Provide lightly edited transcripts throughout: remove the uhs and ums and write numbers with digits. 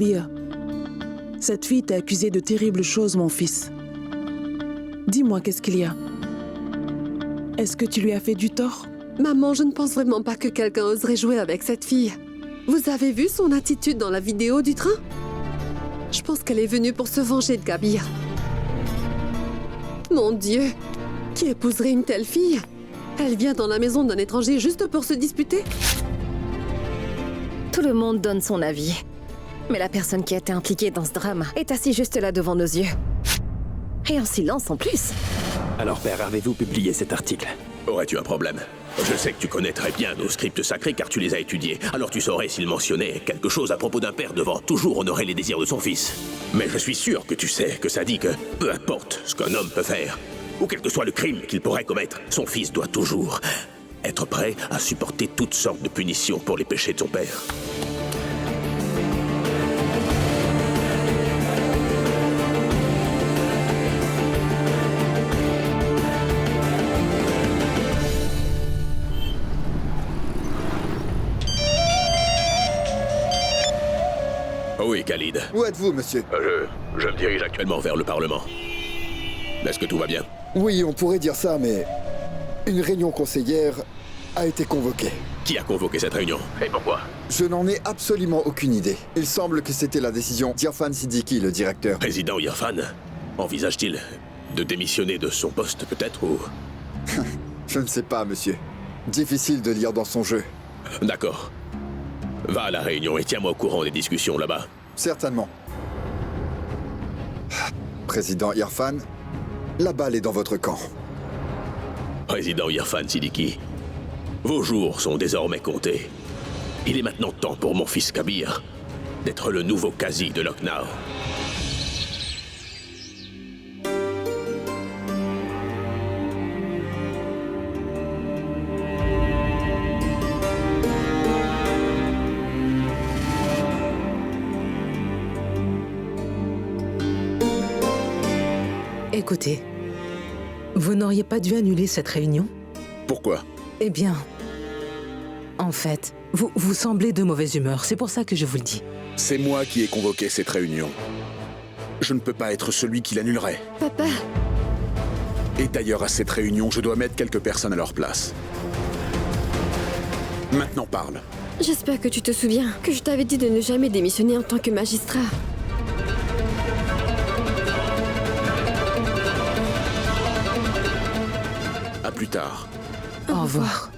Kabir, cette fille t'a accusé de terribles choses, mon fils. Dis-moi, qu'est-ce qu'il y a? Est-ce que tu lui as fait du tort? Maman, je ne pense vraiment pas que quelqu'un oserait jouer avec cette fille. Vous avez vu son attitude dans la vidéo du train? Je pense qu'elle est venue pour se venger de Kabir. Mon Dieu, qui épouserait une telle fille? Elle vient dans la maison d'un étranger juste pour se disputer? Tout le monde donne son avis. Mais la personne qui a été impliquée dans ce drame est assise juste là devant nos yeux. Et en silence en plus. Alors père, avez-vous publié cet article? Aurais-tu un problème? Je sais que tu connais très bien nos scripts sacrés car tu les as étudiés. Alors tu saurais s'il mentionnait quelque chose à propos d'un père devant toujours honorer les désirs de son fils. Mais je suis sûr que tu sais que ça dit que peu importe ce qu'un homme peut faire, ou quel que soit le crime qu'il pourrait commettre, son fils doit toujours être prêt à supporter toutes sortes de punitions pour les péchés de son père. Oui, Khalid. Où êtes-vous, monsieur? Je me dirige actuellement vers le Parlement. Est-ce que tout va bien? Oui, on pourrait dire ça, mais une réunion conseillère a été convoquée. Qui a convoqué cette réunion? Et pourquoi? Je n'en ai absolument aucune idée. Il semble que c'était la décision d'Irfan Siddiqui, le directeur. Président Irfan envisage-t-il de démissionner de son poste, peut-être, ou... Je ne sais pas, monsieur. Difficile de lire dans son jeu. D'accord. Va à la réunion et tiens-moi au courant des discussions là-bas. Certainement. Président Irfan, la balle est dans votre camp. Président Irfan Siddiqui, vos jours sont désormais comptés. Il est maintenant temps pour mon fils Kabir d'être le nouveau Qazi de Lucknow. Écoutez, vous n'auriez pas dû annuler cette réunion? Pourquoi? Eh bien, en fait, vous semblez de mauvaise humeur, c'est pour ça que je vous le dis. C'est moi qui ai convoqué cette réunion. Je ne peux pas être celui qui l'annulerait. Papa! Et d'ailleurs, à cette réunion, je dois mettre quelques personnes à leur place. Maintenant, parle. J'espère que tu te souviens que je t'avais dit de ne jamais démissionner en tant que magistrat. À plus tard. Au revoir.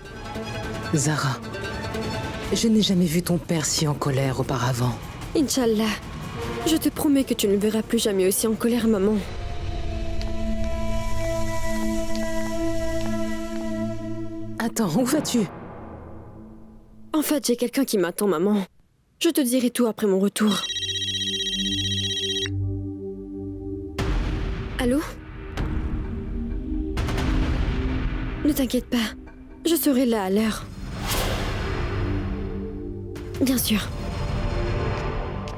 Zara, je n'ai jamais vu ton père si en colère auparavant. Inch'Allah. Je te promets que tu ne le verras plus jamais aussi en colère, maman. Attends, où vas-tu? En fait, j'ai quelqu'un qui m'attend, maman. Je te dirai tout après mon retour. Allô? Ne t'inquiète pas, je serai là à l'heure. Bien sûr.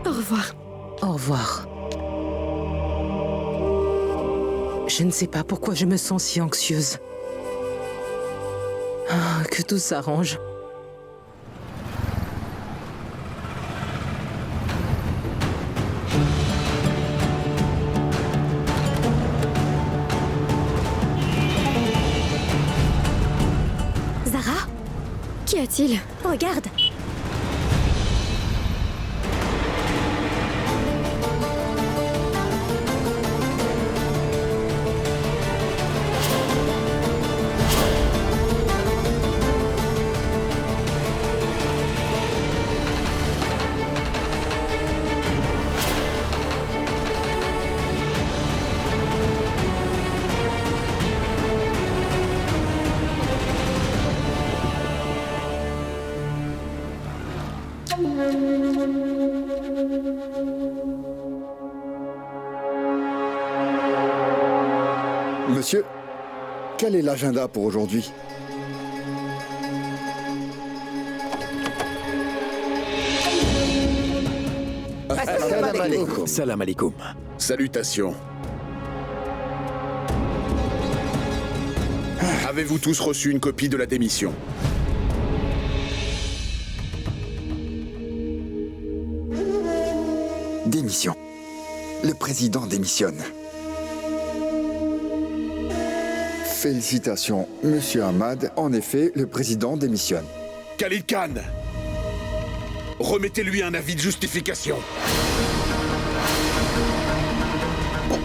Au revoir. Au revoir. Je ne sais pas pourquoi je me sens si anxieuse. Ah, que tout s'arrange. Zara? Qu'y a-t-il? Regarde! Monsieur, quel est l'agenda pour aujourd'hui? Salam alaikum. Salam alaikum. Salutations. Avez-vous tous reçu une copie de la démission? Démission. Le président démissionne. Félicitations, Monsieur Ahmad. En effet, le président démissionne. Khalid Khan, remettez-lui un avis de justification.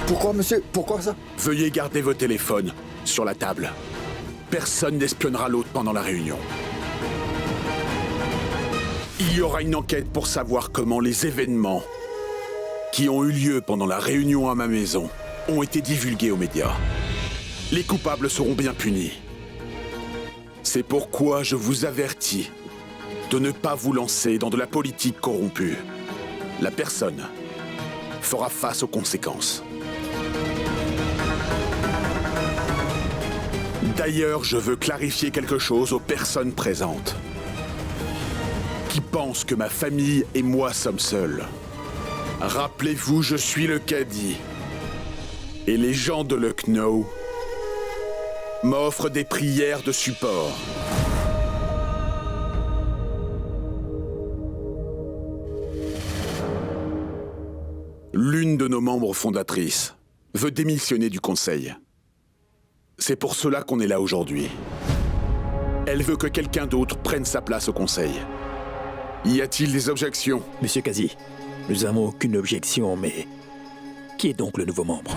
Pourquoi, monsieur? Pourquoi ça? Veuillez garder vos téléphones sur la table. Personne n'espionnera l'autre pendant la réunion. Il y aura une enquête pour savoir comment les événements qui ont eu lieu pendant la réunion à ma maison ont été divulgués aux médias. Les coupables seront bien punis. C'est pourquoi je vous avertis de ne pas vous lancer dans de la politique corrompue. La personne fera face aux conséquences. D'ailleurs, je veux clarifier quelque chose aux personnes présentes qui pensent que ma famille et moi sommes seuls. Rappelez-vous, je suis le cadi. Et les gens de Lucknow m'offrent des prières de support. L'une de nos membres fondatrices veut démissionner du conseil. C'est pour cela qu'on est là aujourd'hui. Elle veut que quelqu'un d'autre prenne sa place au conseil. Y a-t-il des objections? Monsieur Kazi, nous n'avons aucune objection, mais qui est donc le nouveau membre?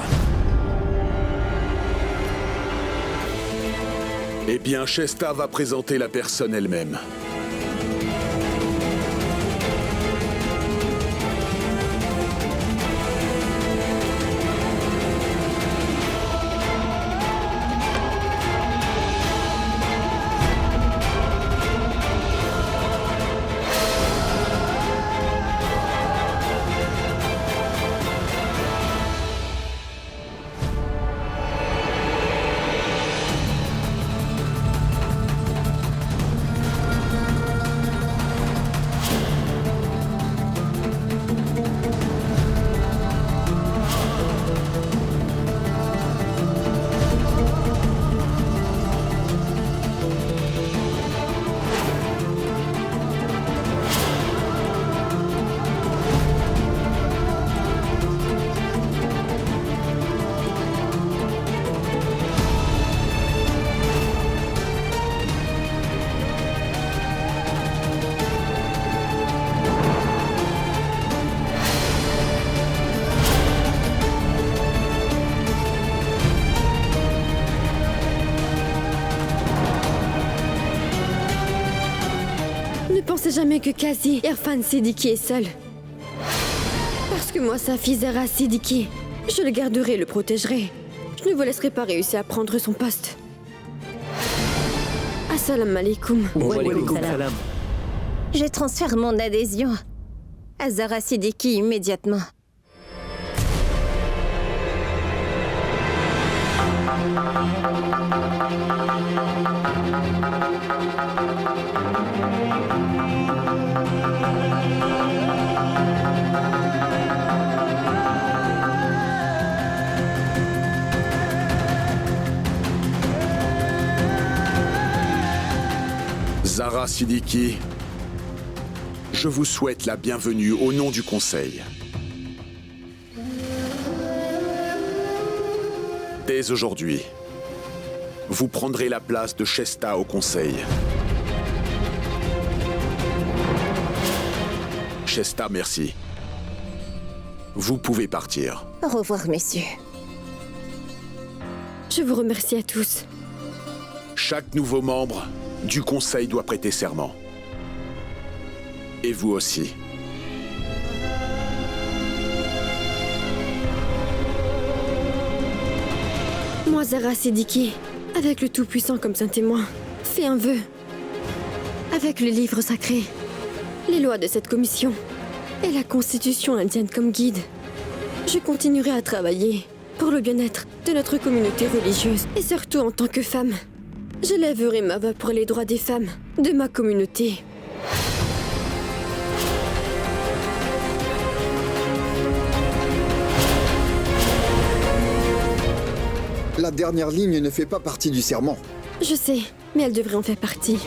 Eh bien, Shesta va présenter la personne elle-même. Ne pensez jamais que Kazi Irfan Siddiqui est seul. Parce que moi, sa fille Zara Siddiqui, je le garderai et le protégerai. Je ne vous laisserai pas réussir à prendre son poste. Assalamu alaikum. Wa alaykoum salam. Je transfère mon adhésion à Zara Siddiqui immédiatement. Zara Siddiqui, je vous souhaite la bienvenue au nom du Conseil. Dès aujourd'hui, vous prendrez la place de Shesta au Conseil. Shesta, merci. Vous pouvez partir. Au revoir, messieurs. Je vous remercie à tous. Chaque nouveau membre du Conseil doit prêter serment. Et vous aussi. Moi, Zara Siddiqui, avec le Tout-Puissant comme saint témoin, fais un vœu. Avec le livre sacré, les lois de cette commission et la constitution indienne comme guide, je continuerai à travailler pour le bien-être de notre communauté religieuse et surtout en tant que femme. Je lèverai ma voix pour les droits des femmes de ma communauté. La dernière ligne ne fait pas partie du serment. Je sais, mais elle devrait en faire partie.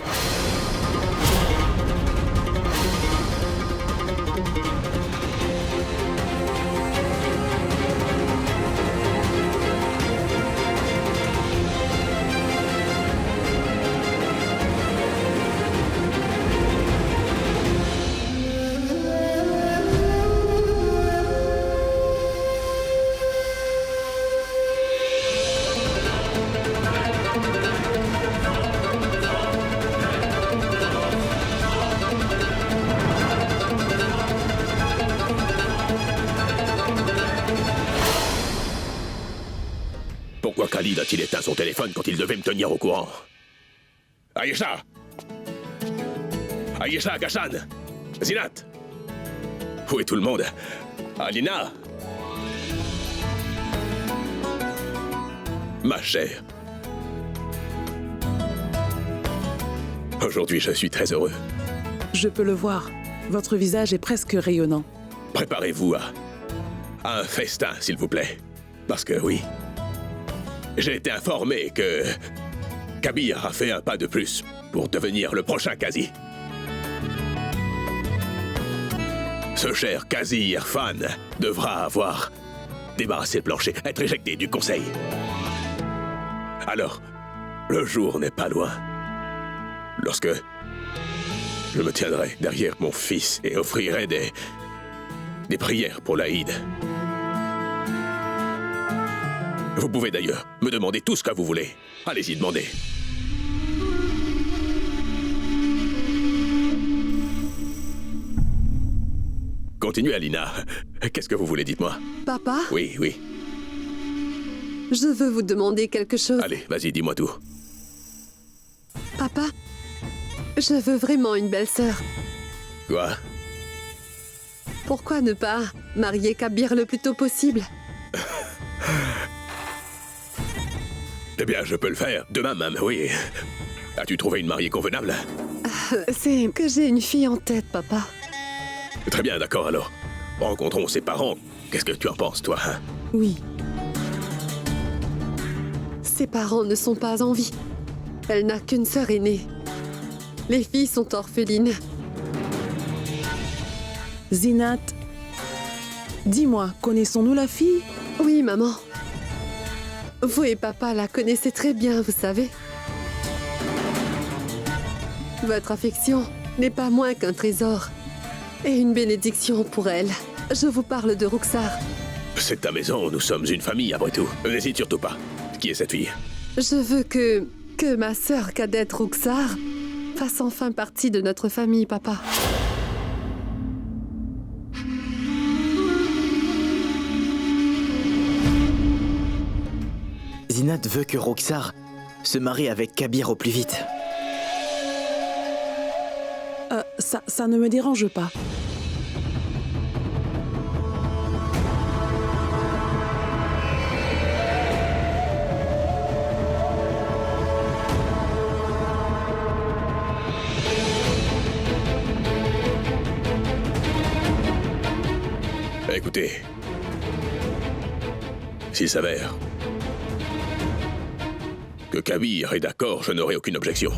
invalide a-t-il éteint son téléphone quand il devait me tenir au courant? Aïcha! Aïcha, Gashan! Zinat! Où est tout le monde? Alina! Ma chère. Aujourd'hui, je suis très heureux. Je peux le voir. Votre visage est presque rayonnant. Préparez-vous à un festin, s'il vous plaît. Parce que oui, j'ai été informé que Kabir a fait un pas de plus pour devenir le prochain Qazi. Ce cher Qazi Irfan devra avoir débarrassé le plancher, être éjecté du conseil. Alors, le jour n'est pas loin. Lorsque je me tiendrai derrière mon fils et offrirai des prières pour l'Aïd. Vous pouvez d'ailleurs me demander tout ce que vous voulez. Allez-y, demandez. Continuez, Alina. Qu'est-ce que vous voulez, dites-moi. Papa, Oui, oui. je veux vous demander quelque chose. Allez, vas-y, dis-moi tout. Papa, je veux vraiment une belle-sœur. Quoi? Pourquoi ne pas marier Kabir le plus tôt possible? Eh bien, je peux le faire. Demain même, oui. As-tu trouvé une mariée convenable? C'est que j'ai une fille en tête, papa. Très bien, d'accord alors. Rencontrons ses parents. Qu'est-ce que tu en penses, toi, hein? Oui. Ses parents ne sont pas en vie. Elle n'a qu'une sœur aînée. Les filles sont orphelines. Zinat, dis-moi, connaissons-nous la fille? Oui, maman. Vous et papa la connaissez très bien, vous savez. Votre affection n'est pas moins qu'un trésor et une bénédiction pour elle. Je vous parle de Ruxar. C'est ta maison, nous sommes une famille après tout. N'hésite surtout pas. Qui est cette fille? Je veux que ma sœur cadette Ruxar fasse enfin partie de notre famille, papa. Zinat veut que Ruxar se marie avec Kabir au plus vite. Ça ne me dérange pas. Écoutez, s'il s'avère que Kabir est d'accord, je n'aurai aucune objection.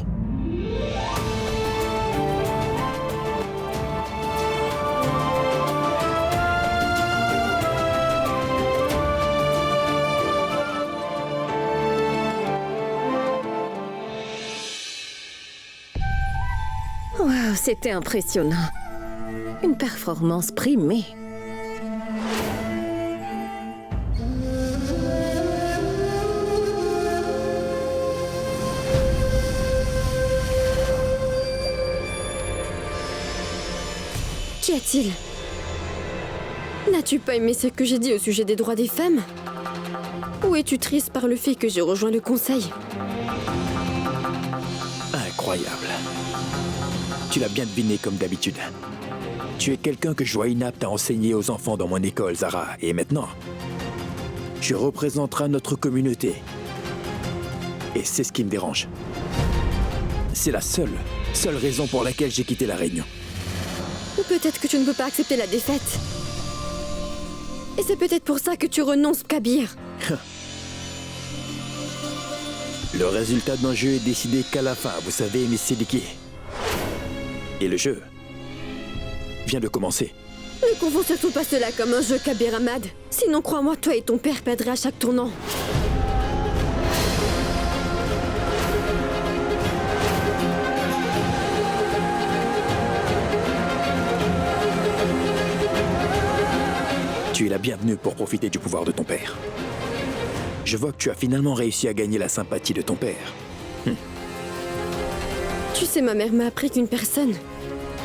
Waouh, c'était impressionnant. Une performance primée. Qu'y a-t-il? N'as-tu pas aimé ce que j'ai dit au sujet des droits des femmes? Ou es-tu triste par le fait que j'ai rejoint le conseil? Incroyable. Tu l'as bien deviné comme d'habitude. Tu es quelqu'un que je vois inapte à enseigner aux enfants dans mon école, Zara. Et maintenant, tu représenteras notre communauté. Et c'est ce qui me dérange. C'est la seule raison pour laquelle j'ai quitté la Réunion. Ou peut-être que tu ne peux pas accepter la défaite. Et c'est peut-être pour ça que tu renonces, Kabir. Le résultat d'un jeu est décidé qu'à la fin, vous savez, Miss Siddiqui. Et le jeu vient de commencer. Ne confonds surtout pas cela comme un jeu, Kabir Ahmad. Sinon, crois-moi, toi et ton père perdraient à chaque tournant. Tu es la bienvenue pour profiter du pouvoir de ton père. Je vois que tu as finalement réussi à gagner la sympathie de ton père. Tu sais, ma mère m'a appris qu'une personne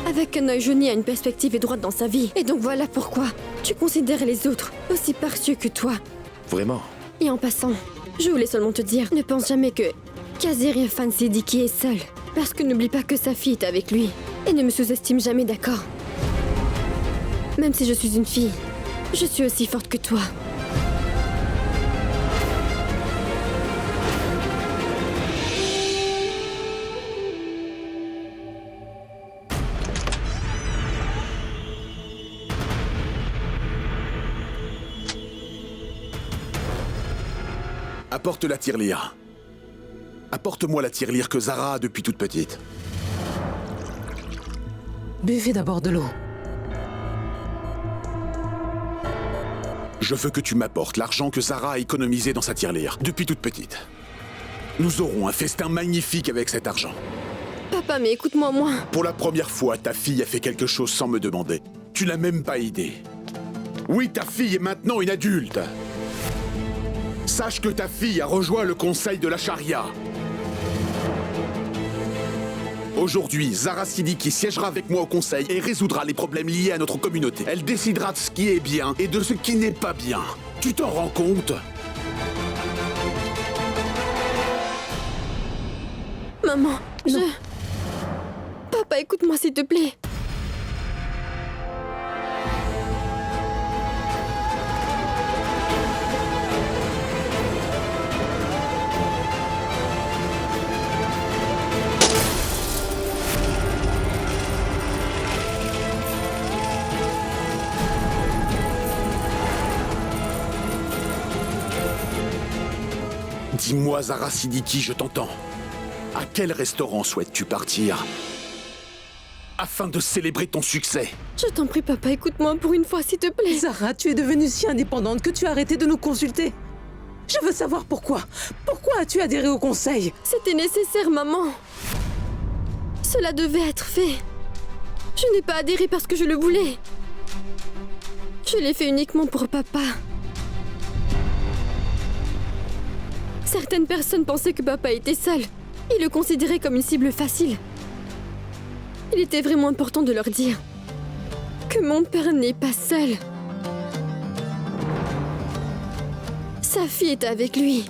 avec un œil jauni a une perspective étroite dans sa vie. Et donc voilà pourquoi tu considères les autres aussi paresseux que toi. Vraiment? Et en passant, Je voulais seulement te dire, ne pense jamais que Kazir Irfan Siddiqui est seul. Parce que n'oublie pas que sa fille est avec lui. Et ne me sous-estime jamais, d'accord? Même si je suis une fille, je suis aussi forte que toi. Apporte la tirelire. Apporte-moi la tirelire que Zara a depuis toute petite. Buvez d'abord de l'eau. Je veux que tu m'apportes l'argent que Zara a économisé dans sa tirelire, depuis toute petite. Nous aurons un festin magnifique avec cet argent. Papa, mais écoute-moi, moi. Pour la première fois, ta fille a fait quelque chose sans me demander. Tu l'as même pas aidée. Oui, ta fille est maintenant une adulte. Sache que ta fille a rejoint le conseil de la charia. Aujourd'hui, Zara Siddiqui siégera avec moi au conseil et résoudra les problèmes liés à notre communauté. Elle décidera de ce qui est bien et de ce qui n'est pas bien. Tu t'en rends compte? Maman, Papa, écoute-moi s'il te plaît. Dis-moi, Zara Siddiqui, je t'entends. À quel restaurant souhaites-tu partir afin de célébrer ton succès? Je t'en prie, papa, écoute-moi pour une fois, s'il te plaît. Zara, tu es devenue si indépendante que tu as arrêté de nous consulter. Je veux savoir pourquoi. Pourquoi as-tu adhéré au conseil? C'était nécessaire, maman. Cela devait être fait. Je n'ai pas adhéré parce que je le voulais. Je l'ai fait uniquement pour papa. Certaines personnes pensaient que papa était seul. Ils le considéraient comme une cible facile. Il était vraiment important de leur dire que mon père n'est pas seul. Sa fille est avec lui.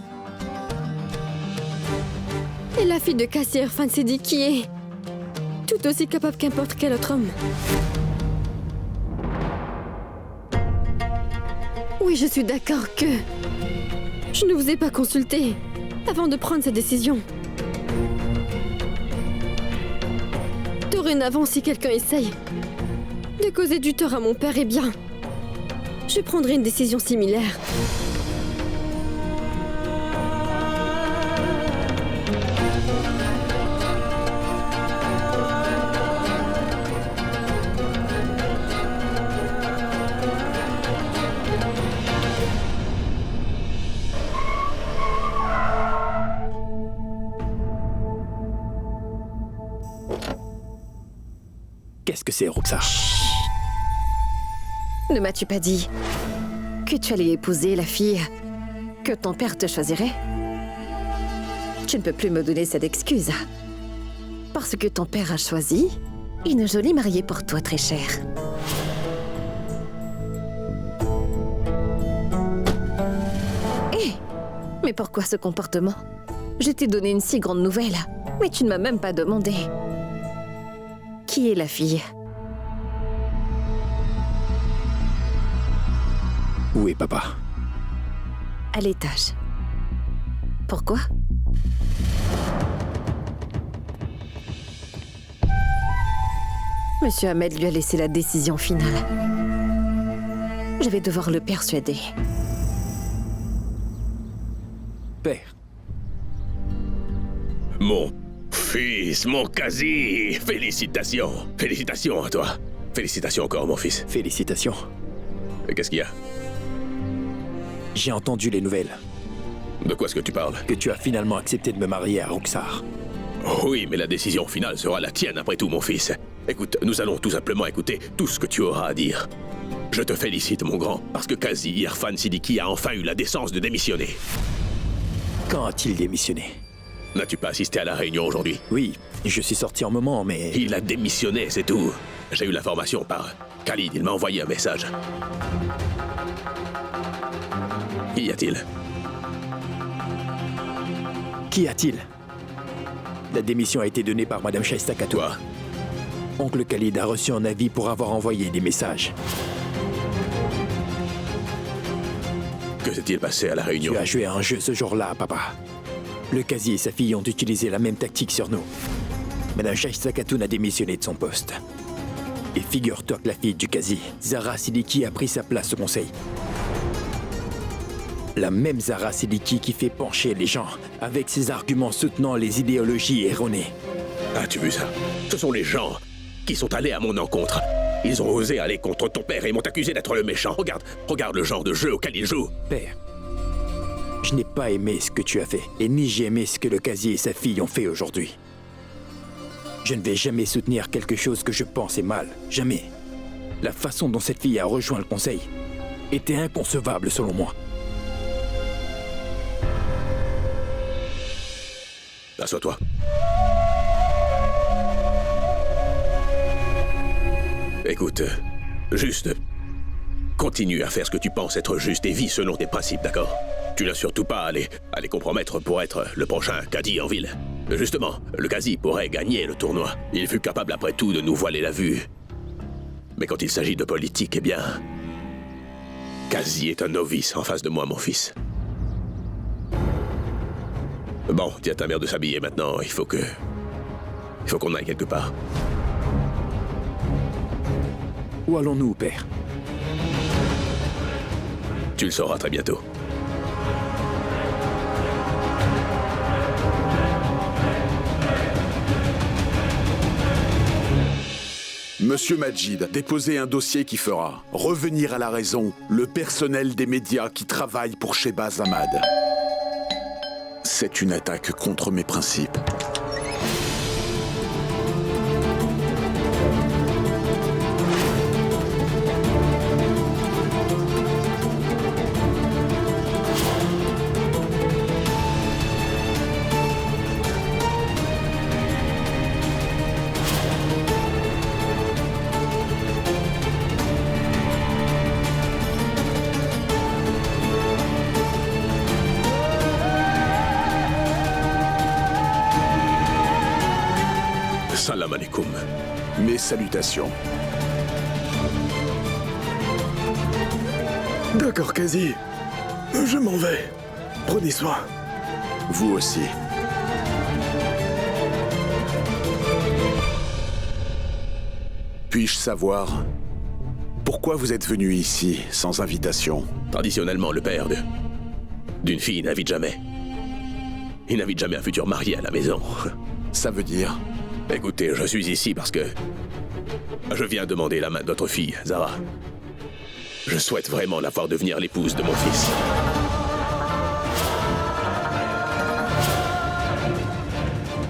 Et la fille de Kazir Irfan Siddiqui est tout aussi capable qu'importe quel autre homme. Oui, je suis d'accord que je ne vous ai pas consulté avant de prendre cette décision. Dorénavant, si quelqu'un essaye de causer du tort à mon père, eh bien, je prendrai une décision similaire. Qu'est-ce que c'est, Roxar? Ne m'as-tu pas dit que tu allais épouser la fille que ton père te choisirait? Tu ne peux plus me donner cette excuse. Parce que ton père a choisi une jolie mariée pour toi, très chère. Hé! Mais pourquoi ce comportement? Je t'ai donné une si grande nouvelle, mais tu ne m'as même pas demandé. Qui est la fille? Où est papa? À l'étage. Pourquoi? Monsieur Ahmed lui a laissé la décision finale. Je vais devoir le persuader. Père. Mon fils, mon Kazir, félicitations. Félicitations à toi. Félicitations encore, mon fils. Félicitations. Et qu'est-ce qu'il y a? J'ai entendu les nouvelles. De quoi est-ce que tu parles? Que tu as finalement accepté de me marier à Roxar. Oui, mais la décision finale sera la tienne après tout, mon fils. Écoute, nous allons tout simplement écouter tout ce que tu auras à dire. Je te félicite, mon grand, parce que Kazir Irfan Siddiqui a enfin eu la décence de démissionner. Quand a-t-il démissionné? N'as-tu pas assisté à la réunion aujourd'hui? Oui, je suis sorti un moment, mais... Il a démissionné, c'est tout. J'ai eu l'information par Khalid, il m'a envoyé un message. Qu'y a-t-il? Qu'y a-t-il? La démission a été donnée par Madame Shaista Khatun. Toi, Oncle Khalid a reçu un avis pour avoir envoyé des messages. que s'est-il passé à la réunion? Tu as joué à un jeu ce jour-là, papa. Le casier et sa fille ont utilisé la même tactique sur nous. Madame Shaista Khatun a démissionné de son poste. Et figure-toi que la fille du casier, Zahra Siddiqui, a pris sa place au conseil. La même Zahra Siddiqui qui fait pencher les gens avec ses arguments soutenant les idéologies erronées. As-tu vu ça? Ce sont les gens qui sont allés à mon encontre. Ils ont osé aller contre ton père et m'ont accusé d'être le méchant. Regarde le genre de jeu auquel ils jouent. Père, je n'ai pas aimé ce que tu as fait, et ni j'ai aimé ce que le casier et sa fille ont fait aujourd'hui. Je ne vais jamais soutenir quelque chose que je pense est mal. Jamais. La façon dont cette fille a rejoint le conseil était inconcevable selon moi. Assois-toi. Écoute, juste continue à faire ce que tu penses être juste et vis selon tes principes, d'accord? Tu n'as surtout pas à les compromettre pour être le prochain Qadi en ville. Justement, le Qadi pourrait gagner le tournoi. Il fut capable après tout de nous voiler la vue. Mais quand il s'agit de politique, eh bien... Qadi est un novice en face de moi, mon fils. Bon, dis à ta mère de s'habiller maintenant. Il faut qu'on aille quelque part. Où allons-nous, père? Tu le sauras très bientôt. Monsieur Majid, déposez un dossier qui fera revenir à la raison le personnel des médias qui travaille pour Shehbaz Ahmad. C'est une attaque contre mes principes. Salam alaikum. Mes salutations. D'accord, Qadi. Je m'en vais. Prenez soin. Vous aussi. Puis-je savoir pourquoi vous êtes venu ici sans invitation? Traditionnellement, le père d'une fille n'invite jamais. Il n'invite jamais un futur marié à la maison. Ça veut dire? Écoutez, je suis ici parce que je viens demander la main de notre fille, Zahra. Je souhaite vraiment la voir devenir l'épouse de mon fils.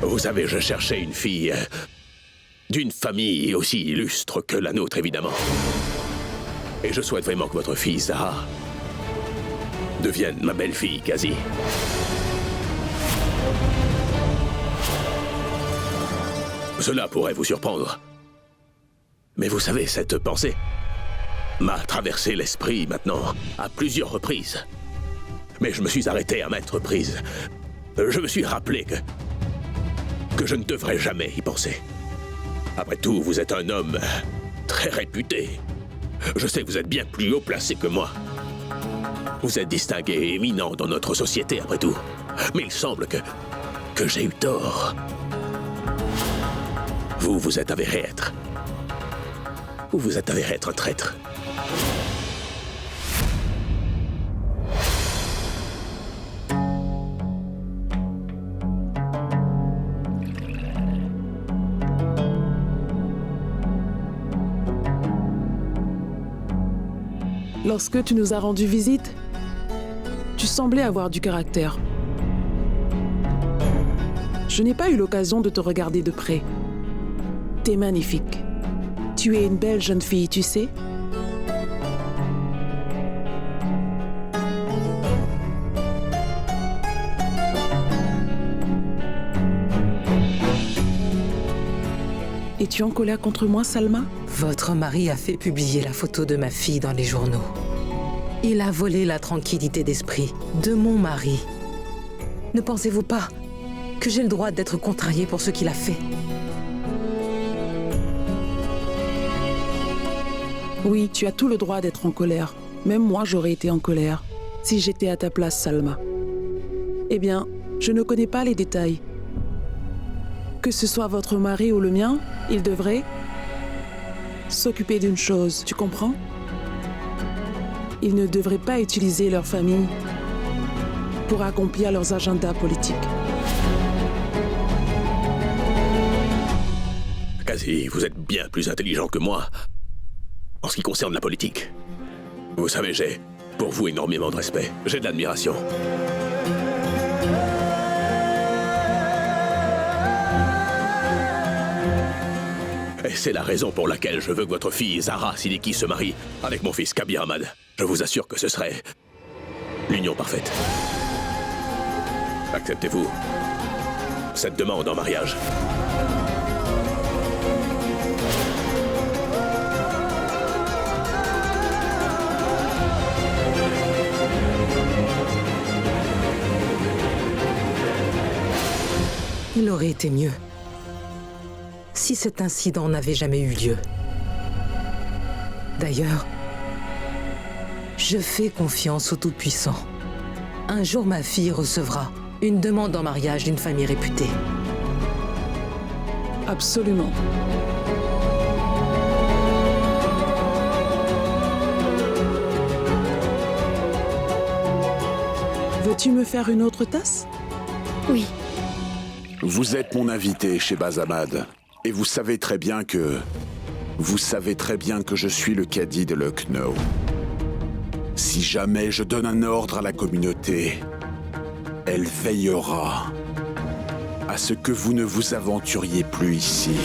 Vous savez, je cherchais une fille d'une famille aussi illustre que la nôtre, évidemment. Et je souhaite vraiment que votre fille, Zahra, devienne ma belle-fille, Qadi. Cela pourrait vous surprendre. Mais vous savez, cette pensée m'a traversé l'esprit maintenant à plusieurs reprises. Mais je me suis arrêté à maintes reprises. Je me suis rappelé que je ne devrais jamais y penser. Après tout, vous êtes un homme très réputé. Je sais que vous êtes bien plus haut placé que moi. Vous êtes distingué et éminent dans notre société, après tout. Mais il semble que j'ai eu tort. Vous êtes avéré être... Vous êtes avéré être un traître. Lorsque tu nous as rendu visite, tu semblais avoir du caractère. Je n'ai pas eu l'occasion de te regarder de près. T'es magnifique. Tu es une belle jeune fille, tu sais. Es-tu en colère contre moi, Salma? Votre mari a fait publier la photo de ma fille dans les journaux. Il a volé la tranquillité d'esprit de mon mari. Ne pensez-vous pas que j'ai le droit d'être contrariée pour ce qu'il a fait. Oui, tu as tout le droit d'être en colère. Même moi, j'aurais été en colère si j'étais à ta place, Salma. Eh bien, je ne connais pas les détails. Que ce soit votre mari ou le mien, il devrait s'occuper d'une chose, tu comprends? Ils ne devraient pas utiliser leur famille pour accomplir leurs agendas politiques. Kazi, vous êtes bien plus intelligent que moi en ce qui concerne la politique. Vous savez, j'ai pour vous énormément de respect. J'ai de l'admiration. Et c'est la raison pour laquelle je veux que votre fille Zahra Siddiqui se marie avec mon fils Kabir Ahmad. Je vous assure que ce serait l'union parfaite. Acceptez-vous cette demande en mariage? Il aurait été mieux si cet incident n'avait jamais eu lieu. D'ailleurs, je fais confiance au Tout-Puissant. Un jour, ma fille recevra une demande en mariage d'une famille réputée. Absolument. Veux-tu me faire une autre tasse? Oui. Vous êtes mon invité chez Bazamad. Et vous savez très bien que je suis le cadi de Lucknow. Si jamais je donne un ordre à la communauté, elle veillera à ce que vous ne vous aventuriez plus ici.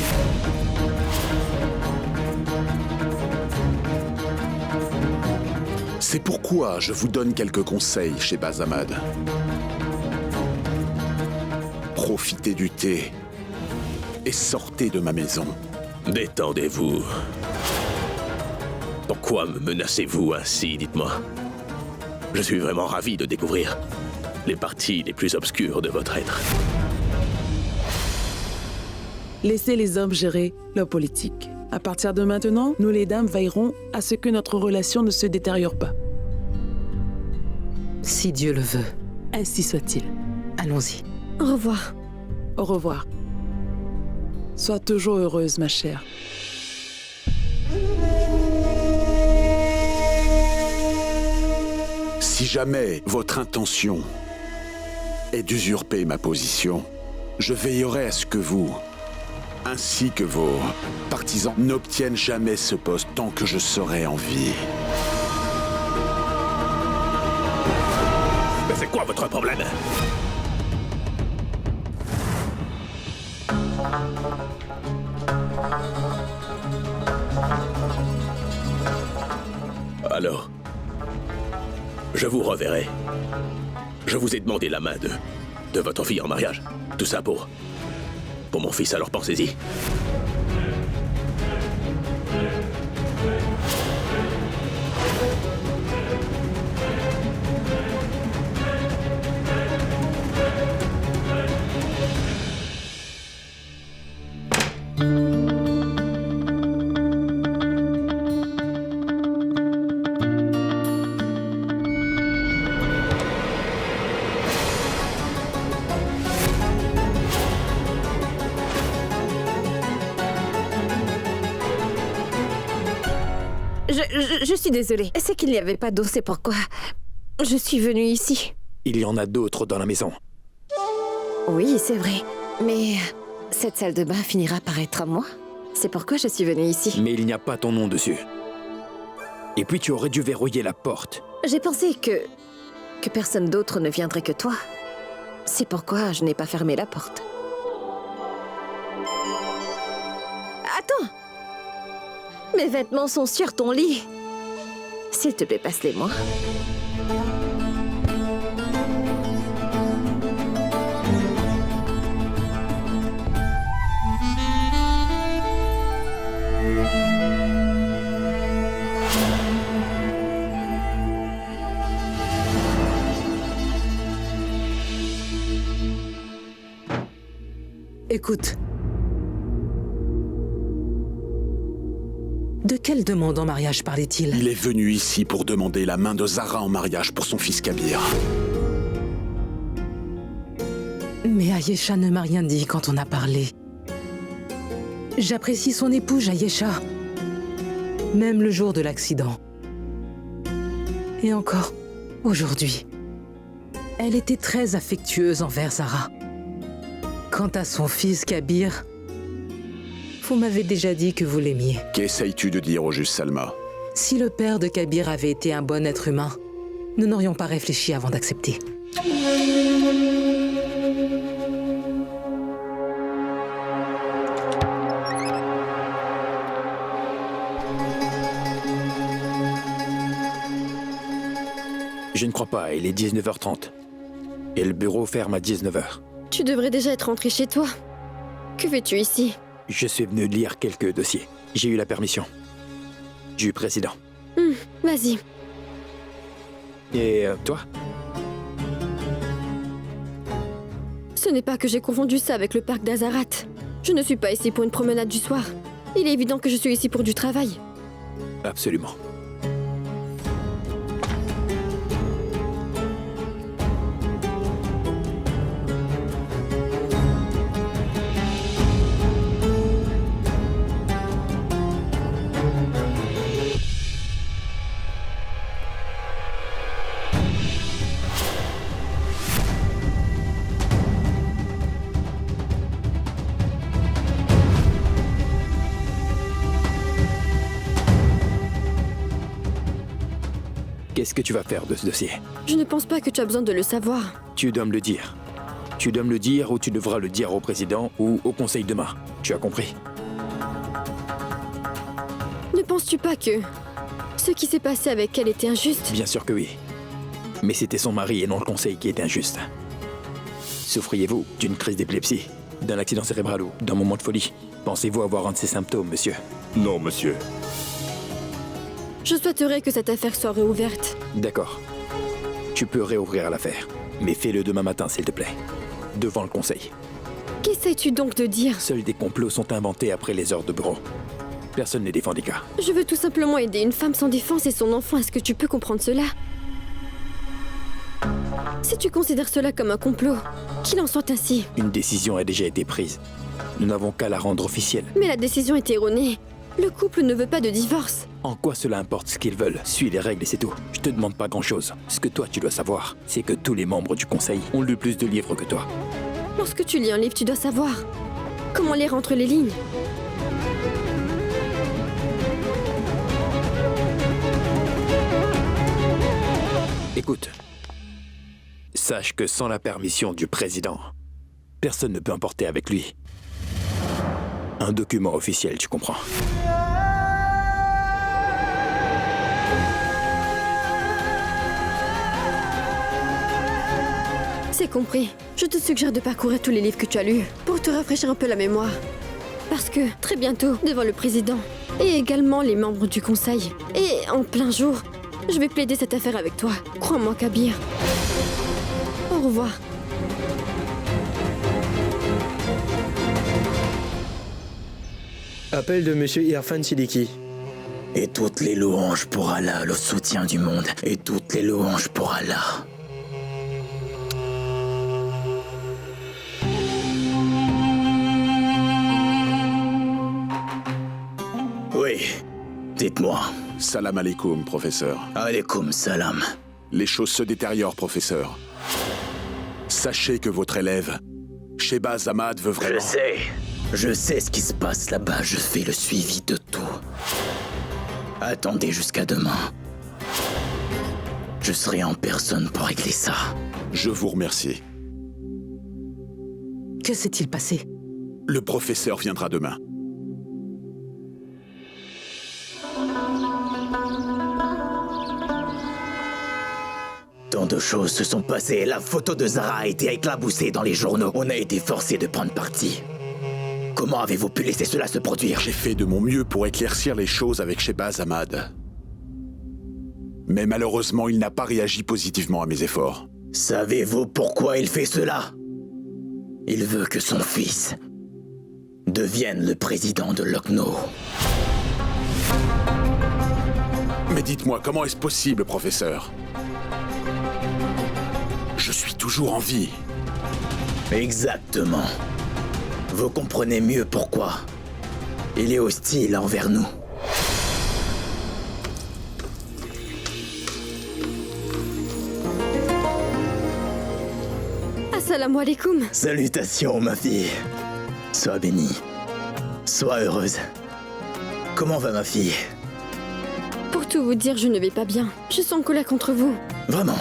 C'est pourquoi je vous donne quelques conseils chez Bazamad. Profitez du thé et sortez de ma maison. Détendez-vous. Pourquoi me menacez-vous ainsi, dites-moi? Je suis vraiment ravi de découvrir les parties les plus obscures de votre être. Laissez les hommes gérer leur politique. À partir de maintenant, nous les dames veillerons à ce que notre relation ne se détériore pas. Si Dieu le veut. Ainsi soit-il. Allons-y. Au revoir. Au revoir. Sois toujours heureuse, ma chère. Si jamais votre intention est d'usurper ma position, je veillerai à ce que vous, ainsi que vos partisans, n'obtiennent jamais ce poste tant que je serai en vie. Mais c'est quoi votre problème? Alors, je vous reverrai. Je vous ai demandé la main de votre fille en mariage. Tout ça pour mon fils, alors pensez-y. Je suis désolée. C'est qu'il n'y avait pas d'eau, c'est pourquoi je suis venue ici. Il y en a d'autres dans la maison. Oui, c'est vrai. Mais cette salle de bain finira par être à moi. C'est pourquoi je suis venue ici. Mais il n'y a pas ton nom dessus. Et puis tu aurais dû verrouiller la porte. J'ai pensé que personne d'autre ne viendrait que toi. C'est pourquoi je n'ai pas fermé la porte. Attends! Mes vêtements sont sur ton lit. S'il te plaît, passe-les-moi. Écoute. De quelle demande en mariage parlait-il? Il est venu ici pour demander la main de Zara en mariage pour son fils Kabir. Mais Ayesha ne m'a rien dit quand on a parlé. J'apprécie son épouse, Ayesha. Même le jour de l'accident. Et encore, aujourd'hui. Elle était très affectueuse envers Zara. Quant à son fils Kabir, vous m'avez déjà dit que vous l'aimiez. Qu'essayes-tu de dire au juge Salma? Si le père de Kabir avait été un bon être humain, nous n'aurions pas réfléchi avant d'accepter. Je ne crois pas, il est 19h30. Et le bureau ferme à 19h. Tu devrais déjà être rentré chez toi. Que fais-tu ici? Je suis venu lire quelques dossiers. J'ai eu la permission du président. Vas-y. Et toi? Ce n'est pas que j'ai confondu ça avec le parc d'Azarat. Je ne suis pas ici pour une promenade du soir. Il est évident que je suis ici pour du travail. Absolument. Qu'est-ce que tu vas faire de ce dossier? Je ne pense pas que tu as besoin de le savoir. Tu dois me le dire. Tu dois me le dire ou tu devras le dire au président ou au conseil demain. Tu as compris? Ne penses-tu pas que ce qui s'est passé avec elle était injuste? Bien sûr que oui. Mais c'était son mari et non le conseil qui était injuste. Souffriez-vous d'une crise d'épilepsie, d'un accident cérébral ou d'un moment de folie? Pensez-vous avoir un de ces symptômes, monsieur? Non, monsieur. Je souhaiterais que cette affaire soit réouverte. D'accord. Tu peux réouvrir l'affaire. Mais fais-le demain matin, s'il te plaît. Devant le conseil. Qu'essayes-tu donc de dire? Seuls des complots sont inventés après les heures de bureau. Personne n'est défendu cas. Je veux tout simplement aider une femme sans défense et son enfant. Est-ce que tu peux comprendre cela? Si tu considères cela comme un complot, qu'il en soit ainsi. Une décision a déjà été prise. Nous n'avons qu'à la rendre officielle. Mais la décision est erronée. Le couple ne veut pas de divorce. En quoi cela importe ce qu'ils veulent? Suis les règles et c'est tout. Je te demande pas grand-chose. Ce que toi tu dois savoir, c'est que tous les membres du conseil ont lu plus de livres que toi. Lorsque tu lis un livre, tu dois savoir comment lire entre les lignes. Écoute, sache que sans la permission du président, personne ne peut emporter avec lui un document officiel, tu comprends? C'est compris. Je te suggère de parcourir tous les livres que tu as lus pour te rafraîchir un peu la mémoire. Parce que, très bientôt, devant le président, et également les membres du conseil, et en plein jour, je vais plaider cette affaire avec toi. Crois-moi, Kabir. Au revoir. Appel de Monsieur Irfan Siddiqui. Et toutes les louanges pour Allah, le soutien du monde. Et toutes les louanges pour Allah. Oui, dites-moi. Salam alaikum, professeur. Alaikum salam. Les choses se détériorent, professeur. Sachez que votre élève, Shehbaz Ahmad, veut vraiment... Je sais ce qui se passe là-bas, je fais le suivi de tout. Attendez jusqu'à demain. Je serai en personne pour régler ça. Je vous remercie. Que s'est-il passé? Le professeur viendra demain. Tant de choses se sont passées. La photo de Zara a été éclaboussée dans les journaux. On a été forcé de prendre parti. Comment avez-vous pu laisser cela se produire? J'ai fait de mon mieux pour éclaircir les choses avec Shehbaz Ahmad. Mais malheureusement, il n'a pas réagi positivement à mes efforts. Savez-vous pourquoi il fait cela? Il veut que son fils devienne le président de Lokhno. Mais dites-moi, comment est-ce possible, professeur? Je suis toujours en vie. Exactement. Vous comprenez mieux pourquoi il est hostile envers nous. Assalamu alaikum. Salutations, ma fille. Sois bénie. Sois heureuse. Comment va ma fille? Pour tout vous dire, je ne vais pas bien. Je suis en colère contre vous. Vraiment?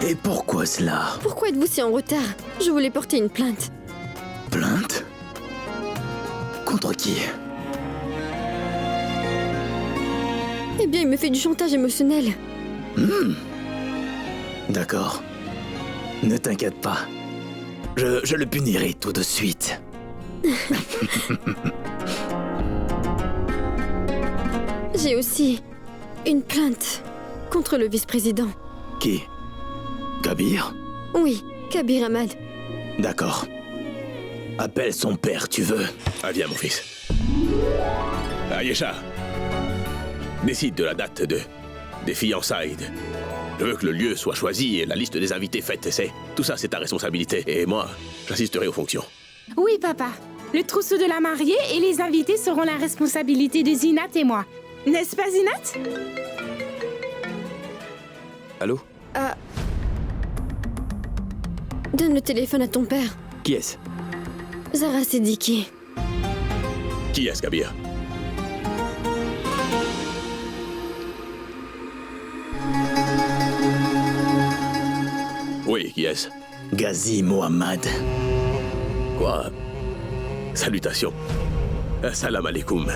Et pourquoi cela? Pourquoi êtes-vous si en retard? Je voulais porter une plainte. Plainte? Contre qui? Eh bien, il me fait du chantage émotionnel. D'accord. Ne t'inquiète pas. Je le punirai tout de suite. J'ai aussi une plainte contre le vice-président. Qui? Kabir? Oui, Kabir Ahmad. D'accord. Appelle son père, tu veux. Ah, viens, mon fils. Ayesha, décide de la date des fiançailles. Je veux que le lieu soit choisi et la liste des invités faite. Tout ça, c'est ta responsabilité. Et moi, j'assisterai aux fonctions. Oui, papa. Le trousseau de la mariée et les invités seront la responsabilité de Zinat et moi. N'est-ce pas, Zinat? Allô? Donne le téléphone à ton père. Qui est-ce? Zara Siddiqui. Qui est-ce, Kabir? Oui, qui est-ce? Ghazi Mohammad. Quoi? Salutations. Salam alaikum.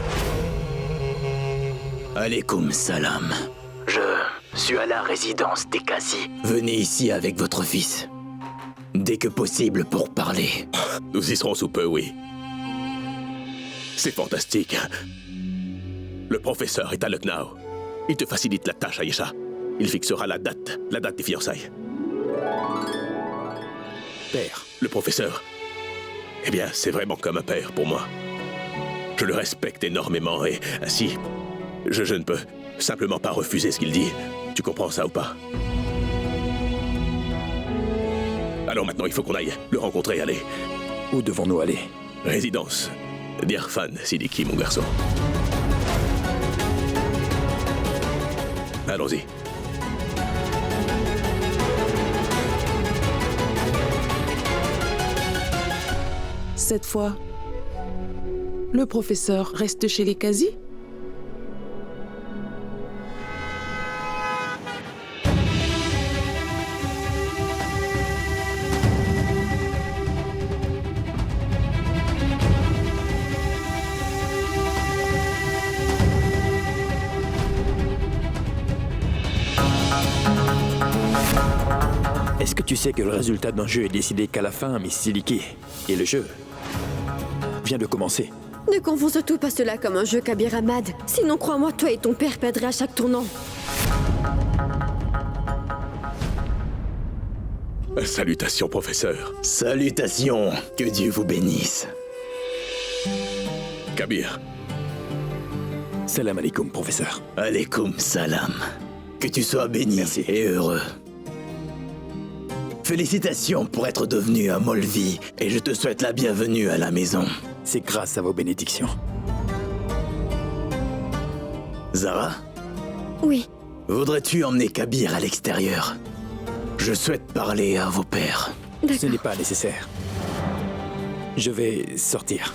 Alaikum salam. Je suis à la résidence des Ghazi. Venez ici avec votre fils. Dès que possible pour parler. Nous y serons sous peu, oui. C'est fantastique. Le professeur est à Lucknow. Il te facilite la tâche, Ayesha. Il fixera la date des fiançailles. Père. Le professeur, eh bien, c'est vraiment comme un père pour moi. Je le respecte énormément et ainsi, je ne peux simplement pas refuser ce qu'il dit. Tu comprends ça ou pas? Alors maintenant, il faut qu'on aille le rencontrer, allez. Où devons-nous aller? Résidence d'Irfan Siddiqui, mon garçon. Allons-y. Cette fois, le professeur reste chez les Kazi? Est-ce que tu sais que le résultat d'un jeu est décidé qu'à la fin, Miss Siddiqui? Et le jeu vient de commencer. Ne confonds surtout pas cela comme un jeu, Kabir Ahmad. Sinon, crois-moi, toi et ton père perdraient à chaque tournant. Salutations, professeur. Salutations. Que Dieu vous bénisse. Kabir. Salam alaikum, professeur. Alaikum salam. Que tu sois béni. Merci. Et heureux. Félicitations pour être devenu un Molvi et je te souhaite la bienvenue à la maison. C'est grâce à vos bénédictions. Zara? Oui. Voudrais-tu emmener Kabir à l'extérieur? Je souhaite parler à vos pères. Ce n'est pas nécessaire. Je vais sortir.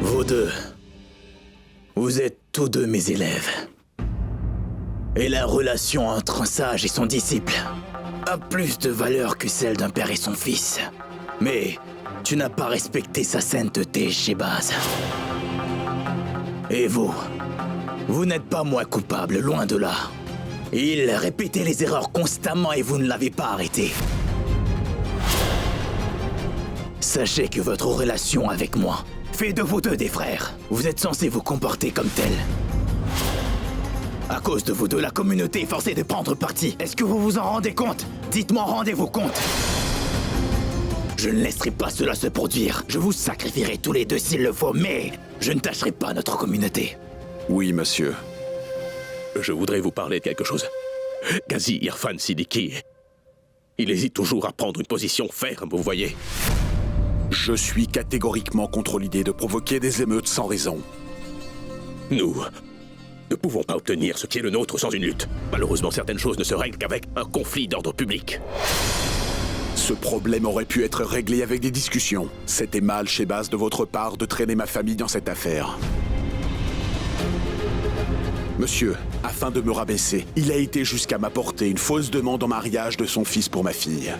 Vous deux, vous êtes tous deux mes élèves. Et la relation entre un sage et son disciple a plus de valeur que celle d'un père et son fils. Mais tu n'as pas respecté sa sainteté, Shehbaz. Et vous n'êtes pas moins coupable, loin de là. Il répétait les erreurs constamment et vous ne l'avez pas arrêté. Sachez que votre relation avec moi fait de vous deux des frères. Vous êtes censés vous comporter comme tels. À cause de vous deux, la communauté est forcée de prendre parti. Est-ce que vous vous en rendez compte? Dites-moi, rendez-vous compte? Je ne laisserai pas cela se produire. Je vous sacrifierai tous les deux s'il le faut, mais je ne tâcherai pas notre communauté. Oui, monsieur. Je voudrais vous parler de quelque chose. Ghazi Irfan Siddiqui, il hésite toujours à prendre une position ferme, vous voyez. Je suis catégoriquement contre l'idée de provoquer des émeutes sans raison. Nous ne pouvons pas obtenir ce qui est le nôtre sans une lutte. Malheureusement, certaines choses ne se règlent qu'avec un conflit d'ordre public. Ce problème aurait pu être réglé avec des discussions. C'était mal chez Baz de votre part de traîner ma famille dans cette affaire. Monsieur, afin de me rabaisser, il a été jusqu'à m'apporter une fausse demande en mariage de son fils pour ma fille.